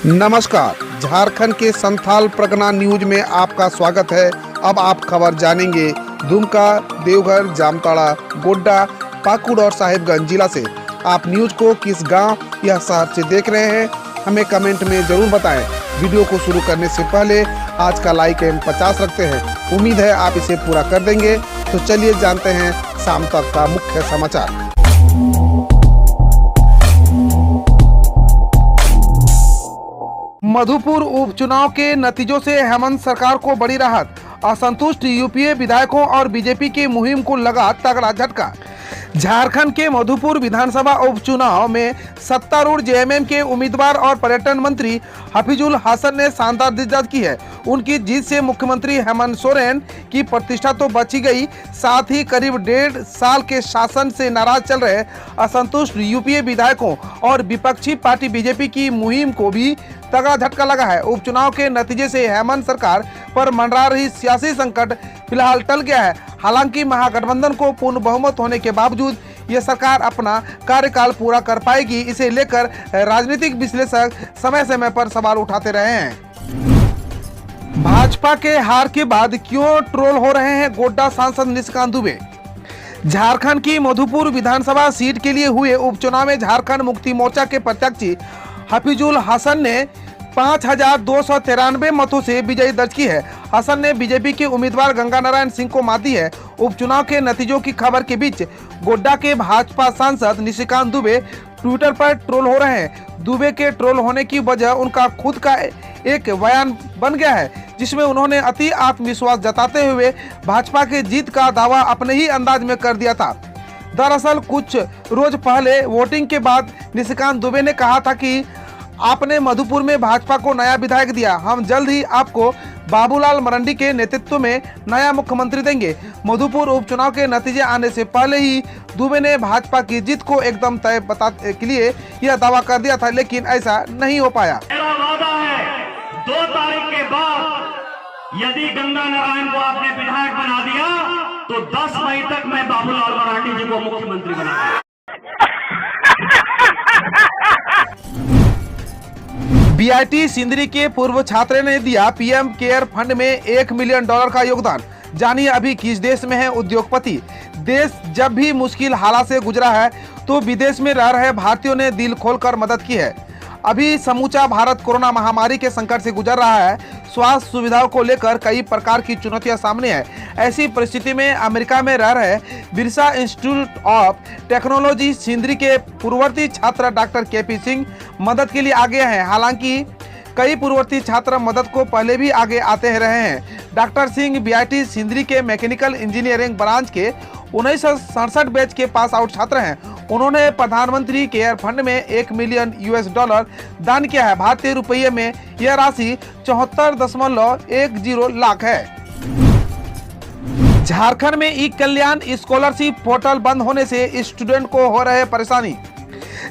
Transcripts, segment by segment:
नमस्कार, झारखंड के संथाल परगना न्यूज में आपका स्वागत है। अब आप खबर जानेंगे दुमका, देवघर, जामताड़ा, गोड्डा, पाकुड़ और साहिबगंज जिला से। आप न्यूज को किस गांव या शहर से देख रहे हैं, हमें कमेंट में जरूर बताएं। वीडियो को शुरू करने से पहले आज का लाइक एम 50 रखते हैं। उम्मीद है आप इसे पूरा कर देंगे। तो चलिए जानते हैं शाम तक का मुख्य समाचार। मधुपुर उपचुनाव के नतीजों से हेमंत सरकार को बड़ी राहत। असंतुष्ट यूपीए विधायकों और बीजेपी की मुहिम को लगा तगड़ा झटका। झारखंड के मधुपुर विधानसभा उपचुनाव में सत्तारूढ़ जेएमएम के उम्मीदवार और पर्यटन मंत्री हफीजुल हसन ने शानदार जीत की है। उनकी जीत से मुख्यमंत्री हेमंत सोरेन की प्रतिष्ठा तो बची गई, साथ ही करीब 1.5 साल के शासन से नाराज चल रहे असंतुष्ट यूपीए विधायकों और विपक्षी पार्टी बीजेपी की मुहिम को भी तगड़ा झटका लगा है। उपचुनाव के नतीजे से हेमंत सरकार पर मंडरा रही सियासी संकट फिलहाल टल गया है। हालांकि महागठबंधन को पूर्ण बहुमत होने के बावजूद ये सरकार अपना कार्यकाल पूरा कर पाएगी, इसे लेकर राजनीतिक विश्लेषक समय समय पर सवाल उठाते रहे हैं। भाजपा के हार के बाद क्यों ट्रोल हो रहे हैं गोड्डा सांसद निशिकांत दुबे। झारखंड की मधुपुर विधानसभा सीट के लिए हुए उपचुनाव में झारखंड मुक्ति मोर्चा के प्रत्याशी हफीजुल हसन ने 5293 मतों से विजयी दर्ज की है। हसन ने बीजेपी के उम्मीदवार गंगा नारायण सिंह को मात दी है। उपचुनाव के नतीजों की खबर के बीच गोड्डा के भाजपा सांसद निशिकांत दुबे ट्विटर पर ट्रोल हो रहे हैं। दुबे के ट्रोल होने की वजह उनका खुद का एक बयान बन गया है, जिसमें उन्होंने अति आत्मविश्वास जताते हुए भाजपा के जीत का दावा अपने ही अंदाज में कर दिया था। दरअसल कुछ रोज पहले वोटिंग के बाद निशिकांत दुबे ने कहा था कि आपने मधुपुर में भाजपा को नया विधायक दिया, हम जल्द ही आपको बाबूलाल मरंडी के नेतृत्व में नया मुख्यमंत्री देंगे। मधुपुर उपचुनाव के नतीजे आने से पहले ही दुबे ने भाजपा की जीत को एकदम तय बताने के लिए यह दावा कर दिया था, लेकिन ऐसा नहीं हो पाया। मेरा वादा है 2 तारीख के बाद यदि गंगा नारायण को आपने विधायक बना दिया तो 10 मई तक मैं बाबूलाल मरांडी जी को मुख्यमंत्री बना दूंगा। बीआईटी सिंदरी के पूर्व छात्र ने दिया पीएम केयर फंड में $1 मिलियन का योगदान। जानिए अभी किस देश में है उद्योगपति। देश जब भी मुश्किल हालात से गुजरा है तो विदेश में रह रहे भारतीयों ने दिल खोलकर मदद की है। अभी समूचा भारत कोरोना महामारी के संकट से गुजर रहा है। स्वास्थ्य सुविधाओं को लेकर कई प्रकार की चुनौतियां सामने है। ऐसी परिस्थिति में अमेरिका में रह रहे Birsa institute of technology Sindri के पूर्ववर्ती छात्र डॉक्टर केपी सिंह मदद के लिए आगे हैं। हालांकि कई पूर्ववर्ती छात्र मदद को पहले भी आगे आते रहे हैं। डॉक्टर सिंह बीआईटी सिंदरी के मैकेनिकल इंजीनियरिंग ब्रांच के 1967 बैच के पास आउट छात्र हैं। उन्होंने प्रधानमंत्री केयर फंड में $1 मिलियन दान किया है। भारतीय रुपये में यह राशि 74.10 लाख है। झारखंड में ई कल्याण स्कॉलरशिप पोर्टल बंद होने से स्टूडेंट को हो रहे परेशानी।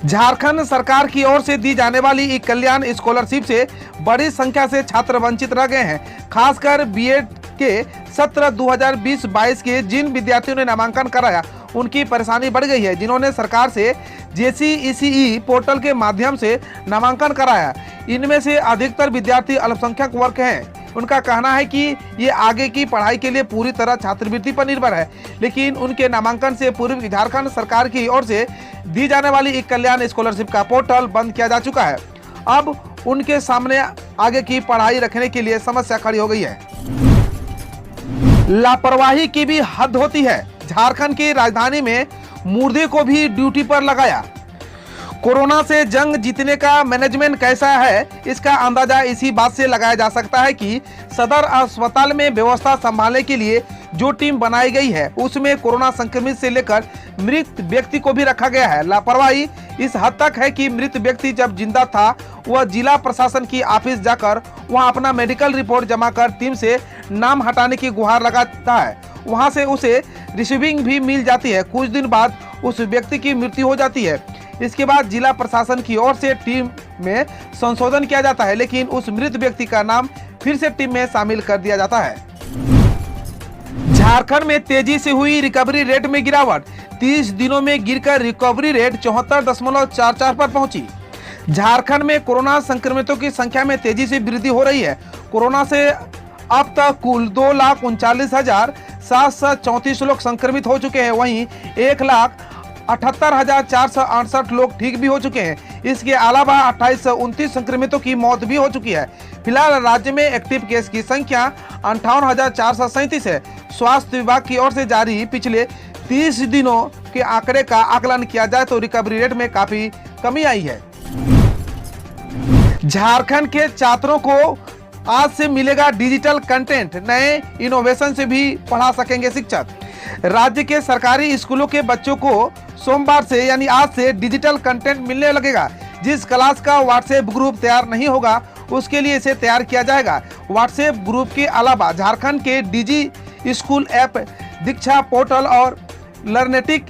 झारखंड सरकार की ओर से दी जाने वाली ई कल्याण स्कॉलरशिप से बड़ी संख्या से छात्र वंचित रह गए हैं। खासकर बीएड के सत्र 2020-22 के जिन विद्यार्थियों ने नामांकन कराया उनकी परेशानी बढ़ गई है। जिन्होंने सरकार से JCECE पोर्टल के माध्यम से नामांकन कराया, इनमें से अधिकतर विद्यार्थी अल्पसंख्यक वर्ग हैं। उनका कहना है कि ये आगे की पढ़ाई के लिए पूरी तरह छात्रवृत्ति पर निर्भर है, लेकिन उनके नामांकन से पूर्व झारखंड सरकार की ओर से दी जाने वाली एक कल्याण स्कॉलरशिप का पोर्टल बंद किया जा चुका है। अब उनके सामने आगे की पढ़ाई रखने के लिए समस्या खड़ी हो गई है। लापरवाही की भी हद होती है। झारखंड की राजधानी में मुर्दे को भी ड्यूटी पर लगाया। कोरोना से जंग जीतने का मैनेजमेंट कैसा है, इसका अंदाजा इसी बात से लगाया जा सकता है कि सदर अस्पताल में व्यवस्था संभालने के लिए जो टीम बनाई गई है उसमें कोरोना संक्रमित से लेकर मृत व्यक्ति को भी रखा गया है। लापरवाही इस हद तक है कि मृत व्यक्ति जब जिंदा था वह जिला प्रशासन की ऑफिस जाकर वहां अपना मेडिकल रिपोर्ट जमा कर टीम से नाम हटाने की गुहार लगाता है। वहां से उसे रिसीविंग भी मिल जाती है। कुछ दिन बाद उस व्यक्ति की मृत्यु हो जाती है। इसके बाद जिला प्रशासन की ओर से टीम में संशोधन किया जाता है, लेकिन उस मृत व्यक्ति का नाम फिर से टीम में शामिल कर दिया जाता है। झारखंड में तेजी से हुई रिकवरी रेट में गिरावट। 30 दिनों में गिरकर रिकवरी रेट 74.44 पर पहुंची। झारखंड में कोरोना संक्रमितों की संख्या में तेजी से वृद्धि हो रही है। कोरोना से अब तक कुल 2,39,734 लोग संक्रमित हो चुके हैं। वहीं 1,78,468 लोग ठीक भी हो चुके हैं। इसके अलावा 2829 संक्रमितों की मौत भी हो चुकी है। फिलहाल राज्य में एक्टिव केस की संख्या 58,437 है। स्वास्थ्य विभाग की ओर से जारी पिछले 30 दिनों के आंकड़े का आकलन किया जाए तो रिकवरी रेट में काफी कमी आई है। झारखंड के छात्रों को आज से मिलेगा डिजिटल कंटेंट। नए इनोवेशन से भी पढ़ा सकेंगे शिक्षक। राज्य के सरकारी स्कूलों के बच्चों को सोमवार से यानी आज से डिजिटल कंटेंट मिलने लगेगा। जिस क्लास का व्हाट्सएप ग्रुप तैयार नहीं होगा उसके लिए इसे तैयार किया जाएगा। व्हाट्सएप ग्रुप के अलावा झारखंड के डिजी स्कूल ऐप, दीक्षा पोर्टल और लर्नेटिक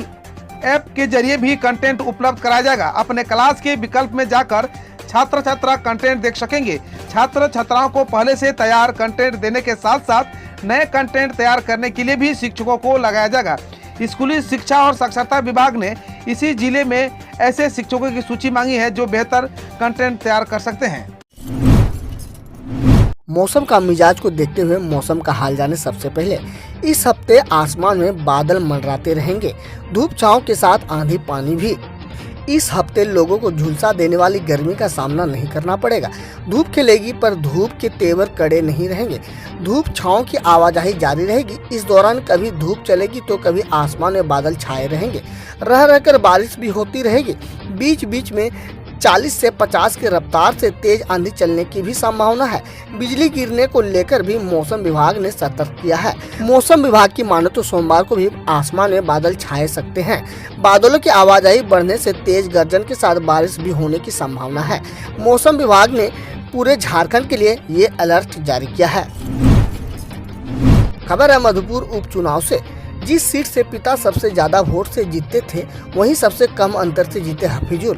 ऐप के जरिए भी कंटेंट उपलब्ध कराया जाएगा। अपने क्लास के विकल्प में जाकर छात्र छात्रा कंटेंट देख सकेंगे। छात्र छात्राओं को पहले से तैयार कंटेंट देने के साथ साथ नए कंटेंट तैयार करने के लिए भी शिक्षकों को लगाया जाएगा। स्कूली शिक्षा और साक्षरता विभाग ने इसी जिले में ऐसे शिक्षकों की सूची मांगी है जो बेहतर कंटेंट तैयार कर सकते हैं। मौसम का मिजाज को देखते हुए मौसम का हाल जाने सबसे पहले इस हफ्ते आसमान में बादल मंडराते रहेंगे। धूप छांव के साथ आंधी पानी भी। इस हफ्ते लोगों को झुलसा देने वाली गर्मी का सामना नहीं करना पड़ेगा। धूप खिलेगी पर धूप के तेवर कड़े नहीं रहेंगे। धूप छांव की आवाजाही जारी रहेगी। इस दौरान कभी धूप चलेगी तो कभी आसमान में बादल छाए रहेंगे। रह रहकर बारिश भी होती रहेगी। बीच बीच में 40 से 50 की रफ्तार से तेज आंधी चलने की भी संभावना है। बिजली गिरने को लेकर भी मौसम विभाग ने सतर्क किया है। मौसम विभाग की माने तो सोमवार को भी आसमान में बादल छाए सकते हैं। बादलों की आवाजाही बढ़ने से तेज गर्जन के साथ बारिश भी होने की संभावना है। मौसम विभाग ने पूरे झारखंड के लिए ये अलर्ट जारी किया है। खबर है मधुपुर उपचुनाव से। जिस सीट से पिता सबसे ज्यादा वोट से जीते थे वहीं सबसे कम अंतर से जीते हफीजुल।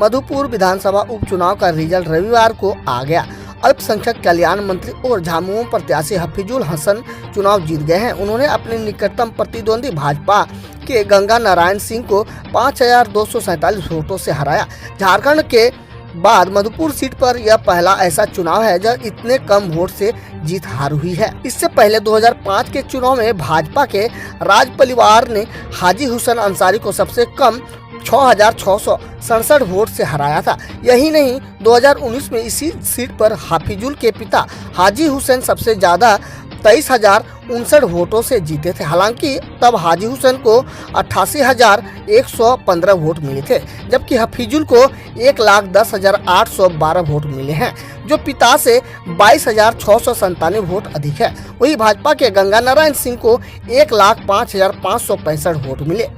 मधुपुर विधानसभा उपचुनाव का रिजल्ट रविवार को आ गया। अल्पसंख्यक कल्याण मंत्री और झामुमो प्रत्याशी हफीजुल हसन चुनाव जीत गए हैं। उन्होंने अपने निकटतम प्रतिद्वंदी भाजपा के गंगा नारायण सिंह को 5,247 वोटों से हराया। झारखंड के बाद मधुपुर सीट पर यह पहला ऐसा चुनाव है जब इतने कम वोट से जीत हार हुई है। इससे पहले 2005 के चुनाव में भाजपा के राज परिवार ने हाजी हुसैन अंसारी को सबसे कम 6,667 वोट से हराया था। यही नहीं 2019 में इसी सीट पर हाफिजुल के पिता हाजी हुसैन सबसे ज्यादा 23,059 वोटों से जीते थे। हालांकि तब हाजी हुसैन को 88,115 वोट मिले थे जबकि हफीजुल को 1,10,812 वोट मिले हैं जो पिता से 22,697 वोट अधिक है। वही भाजपा के गंगा नारायण सिंह को 1,05,565 वोट मिले।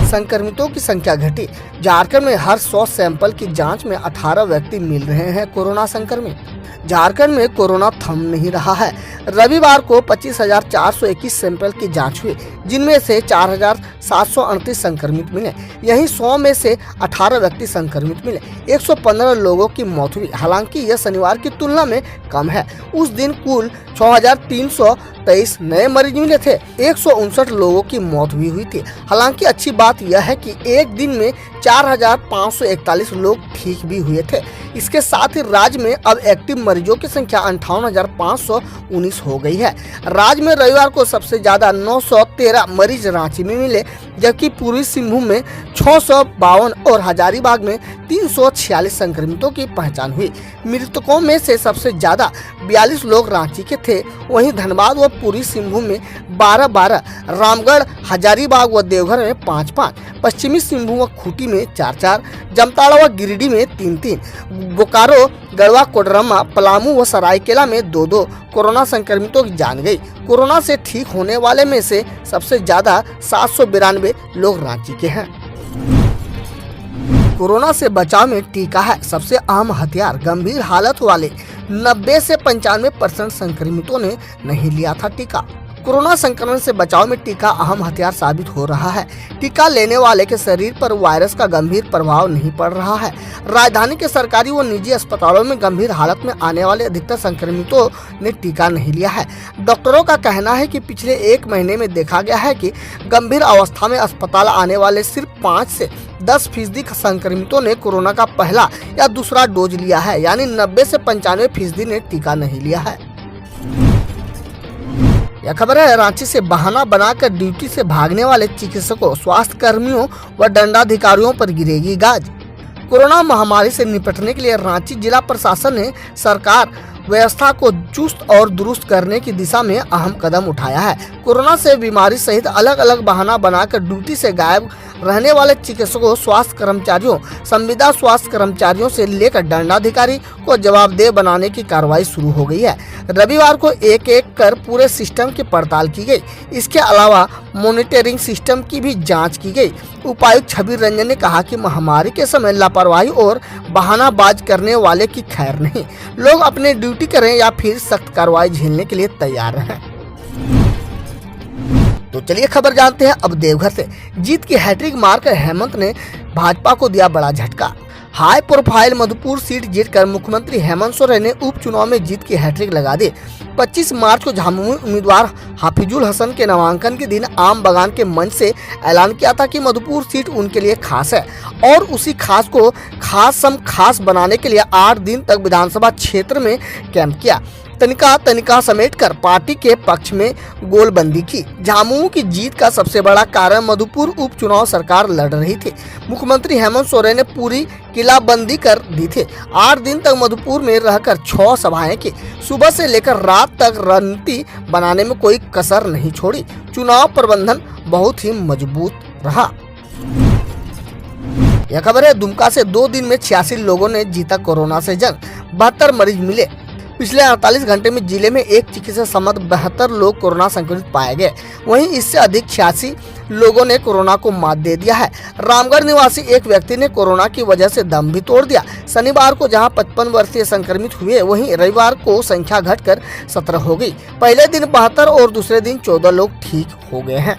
संक्रमितों की संख्या घटी। झारखंड में हर 100 सैंपल की जांच में 18 व्यक्ति मिल रहे हैं कोरोना संक्रमित। झारखंड में कोरोना थम नहीं रहा है। रविवार को 25,421 सैंपल की जांच हुई जिनमें से 4,738 संक्रमित मिले। यहीं 100 में से 18 व्यक्ति संक्रमित मिले। 115 लोगों की मौत हुई। हालांकि यह शनिवार की तुलना में कम है। उस दिन कुल 6,323 नए मरीज मिले थे। 159 लोगों की मौत भी हुई थी। हालांकि अच्छी बात यह है कि एक दिन में 4,541 लोग ठीक भी हुए थे। इसके साथ ही राज्य में अब एक्टिव मरीजों की संख्या 58,519 हो गई है। राज्य में रविवार को सबसे ज्यादा 913 मरीज रांची में मिले जबकि पूर्वी सिंहभूम में 652 और हजारीबाग में 346 संक्रमितों की पहचान हुई। मृतकों में से सबसे ज्यादा 42 लोग रांची के थे। वहीं धनबाद व पूर्वी सिंहभूम में 12-12, रामगढ़, हजारीबाग व देवघर में 5-5, पश्चिमी सिंहभूम व खूंटी में 4-4, जामताड़ा व गिरिडीह में 3-3, बोकारो, गढ़वा, कोडरमा, पलामू व सरायकेला में 2-2 कोरोना संक्रमितों की जान गई। कोरोना से ठीक होने वाले में से सबसे ज्यादा 792 लोग रांची के हैं। कोरोना से बचाव में टीका है सबसे अहम हथियार। गंभीर हालत वाले 90 से 95% संक्रमितों ने नहीं लिया था टीका। कोरोना संक्रमण से बचाव में टीका अहम हथियार साबित हो रहा है। टीका लेने वाले के शरीर पर वायरस का गंभीर प्रभाव नहीं पड़ रहा है। राजधानी के सरकारी व निजी अस्पतालों में गंभीर हालत में आने वाले अधिकतर संक्रमितों ने टीका नहीं लिया है। डॉक्टरों का कहना है कि पिछले 1 महीने में देखा गया है कि गंभीर अवस्था में अस्पताल आने वाले सिर्फ 5 से 10% संक्रमितों ने कोरोना का पहला या दूसरा डोज लिया है, यानी 90 से 95% ने टीका नहीं लिया है। यह खबर है रांची से बहाना बनाकर ड्यूटी से भागने वाले चिकित्सकों, स्वास्थ्य कर्मियों व दंडाधिकारियों पर गिरेगी गाज। कोरोना महामारी से निपटने के लिए रांची जिला प्रशासन ने सरकार व्यवस्था को चुस्त और दुरुस्त करने की दिशा में अहम कदम उठाया है। कोरोना से बीमारी सहित अलग अलग बहाना बनाकर ड्यूटी से गायब रहने वाले चिकित्सकों, स्वास्थ्य कर्मचारियों, संविदा स्वास्थ्य कर्मचारियों से लेकर दंडाधिकारी को जवाबदेह बनाने की कार्रवाई शुरू हो गई है। रविवार को एक एक कर पूरे सिस्टम की पड़ताल की गई। इसके अलावा मॉनिटरिंग सिस्टम की भी जांच की गई। उपायुक्त छबीर रंजन ने कहा कि महामारी के समय लापरवाही और बहानाबाज करने वाले की खैर नहीं। लोग अपने ड्यूटी करें या फिर सख्त कार्रवाई झेलने के लिए तैयार हैं। तो चलिए खबर जानते हैं अब देवघर से। जीत की हैट्रिक मारकर हेमंत ने भाजपा को दिया बड़ा झटका। हाई प्रोफाइल मधुपुर सीट जीतकर मुख्यमंत्री हेमंत सोरेन ने उपचुनाव में जीत की हैट्रिक लगा दी। 25 मार्च को झामुमो उम्मीदवार हाफिजुल हसन के नामांकन के दिन आम बगान के मंच से ऐलान किया था कि मधुपुर सीट उनके लिए खास है और उसी खास को खास बनाने के लिए 8 दिन तक विधानसभा क्षेत्र में कैंप किया। तनिका समेटकर पार्टी के पक्ष में गोलबंदी की। झामुमो की जीत का सबसे बड़ा कारण मधुपुर उपचुनाव सरकार लड़ रही थी। मुख्यमंत्री हेमंत सोरेन ने पूरी किलाबंदी कर दी थी। 8 दिन तक मधुपुर में रहकर 6 सभाएं की। सुबह से लेकर रात तक रणनीति बनाने में कोई कसर नहीं छोड़ी। चुनाव प्रबंधन बहुत ही मजबूत रहा। यह खबर है दुमका से 2 दिन में 86 लोगों ने जीता कोरोना से जंग। 72 मरीज मिले। पिछले 48 घंटे में जिले में एक चिकित्सक समेत 72 लोग कोरोना संक्रमित पाए गए। वहीं इससे अधिक 86 लोगों ने कोरोना को मात दे दिया है। रामगढ़ निवासी एक व्यक्ति ने कोरोना की वजह से दम भी तोड़ दिया। शनिवार को जहां 55 वर्षीय संक्रमित हुए, वहीं रविवार को संख्या घटकर 17 हो गई। पहले दिन 72 और दूसरे दिन 14 लोग ठीक हो गए हैं।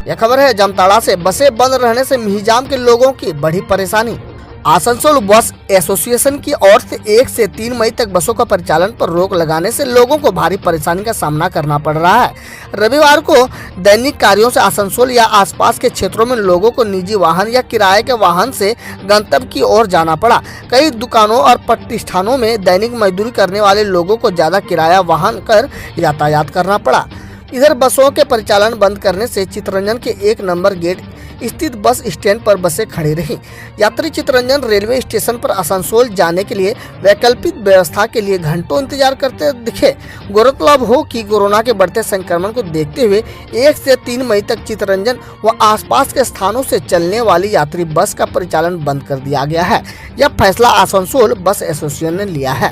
यह खबर है जामताड़ा से। बसें बंद रहने से मिहिजाम के लोगों की बड़ी परेशानी। आसनसोल बस एसोसिएशन की ओर से 1 से 3 मई तक बसों का परिचालन पर रोक लगाने से लोगों को भारी परेशानी का सामना करना पड़ रहा है। रविवार को दैनिक कार्यों से आसनसोल या आसपास के क्षेत्रों में लोगों को निजी वाहन या किराए के वाहन से गंतव्य की ओर जाना पड़ा। कई दुकानों और प्रतिष्ठानों में दैनिक मजदूरी करने वाले लोगों को ज्यादा किराया वाहन कर यातायात करना पड़ा। इधर बसों के परिचालन बंद करने से चितरंजन के 1 नंबर गेट स्थित बस स्टैंड पर बसें खड़ी रहीं। यात्री चितरंजन रेलवे स्टेशन पर आसनसोल जाने के लिए वैकल्पिक व्यवस्था के लिए घंटों इंतजार करते दिखे। गौरतलब हो कि कोरोना के बढ़ते संक्रमण को देखते हुए 1 से 3 मई तक चितरंजन व आसपास के स्थानों से चलने वाली यात्री बस का परिचालन बंद कर दिया गया है। यह फैसला आसनसोल बस एसोसिएशन ने लिया है।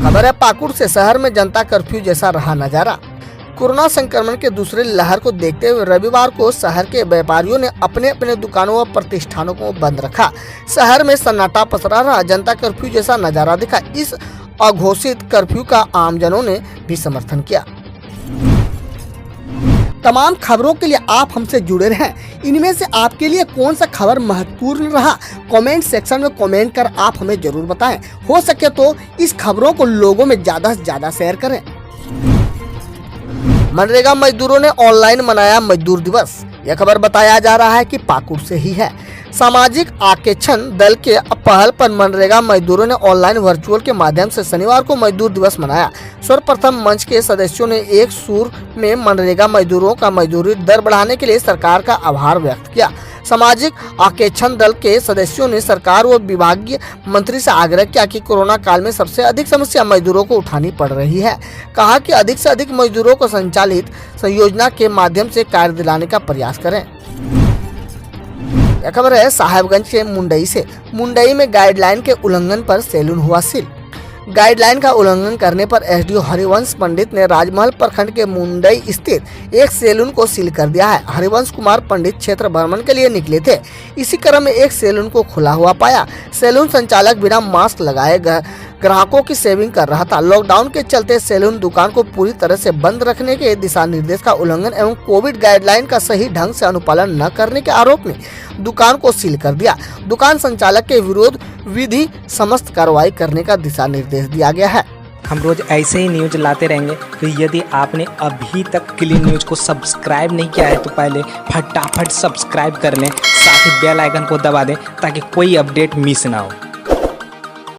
खबर है पाकुड़ से। शहर में जनता कर्फ्यू जैसा रहा नजारा। कोरोना संक्रमण के दूसरे लहर को देखते हुए रविवार को शहर के व्यापारियों ने अपने अपने दुकानों व प्रतिष्ठानों को बंद रखा। शहर में सन्नाटा पसरा रहा। जनता कर्फ्यू जैसा नजारा दिखा। इस अघोषित कर्फ्यू का आमजनों ने भी समर्थन किया। तमाम खबरों के लिए आप हमसे जुड़े रहें। इनमें से आपके लिए कौन सा खबर महत्वपूर्ण रहा, कमेंट सेक्शन में कमेंट कर आप हमें जरूर बताएं। हो सके तो इस खबरों को लोगों में ज्यादा से ज्यादा शेयर करें। मनरेगा मजदूरों ने ऑनलाइन मनाया मजदूर दिवस। यह खबर बताया जा रहा है कि पाकुड़ से ही है। सामाजिक आकेक्षण दल के पहल पर मनरेगा मजदूरों ने ऑनलाइन वर्चुअल के माध्यम से शनिवार को मजदूर दिवस मनाया। सर्वप्रथम मंच के सदस्यों ने एक सुर में मनरेगा मजदूरों का मजदूरी दर बढ़ाने के लिए सरकार का आभार व्यक्त किया। सामाजिक आकेक्षण दल के सदस्यों ने सरकार व विभागीय मंत्री से आग्रह किया कि कोरोना काल में सबसे अधिक समस्या मजदूरों को उठानी पड़ रही है। कहा कि अधिक से अधिक मजदूरों को संचालित योजना के माध्यम से कार्य दिलाने का प्रयास करें। यह खबर है साहेबगंज के मुंडई से। मुंडई में गाइडलाइन के उल्लंघन पर सैलून हुआ सील। गाइडलाइन का उल्लंघन करने पर एसडीओ हरिवंश पंडित ने राजमहल प्रखंड के मुंडई स्थित एक सैलून को सील कर दिया है। हरिवंश कुमार पंडित क्षेत्र भ्रमण के लिए निकले थे। इसी क्रम में एक सैलून को खुला हुआ पाया। सैलून संचालक बिना मास्क लगाए ग्राहकों की सेविंग कर रहा था। लॉकडाउन के चलते सैलून दुकान को पूरी तरह से बंद रखने के दिशा निर्देश का उल्लंघन एवं कोविड गाइडलाइन का सही ढंग से अनुपालन न करने के आरोप में दुकान को सील कर दिया। दुकान संचालक के विरोध विधि समस्त कार्रवाई करने का दिशा निर्देश दिया गया है। हम रोज ऐसे ही न्यूज लाते रहेंगे, तो यदि आपने अभी तक क्लीन न्यूज को सब्सक्राइब नहीं किया है तो पहले फटाफट सब्सक्राइब कर लें, साथ ही बेल आइकन को दबा दें ताकि कोई अपडेट मिस ना हो।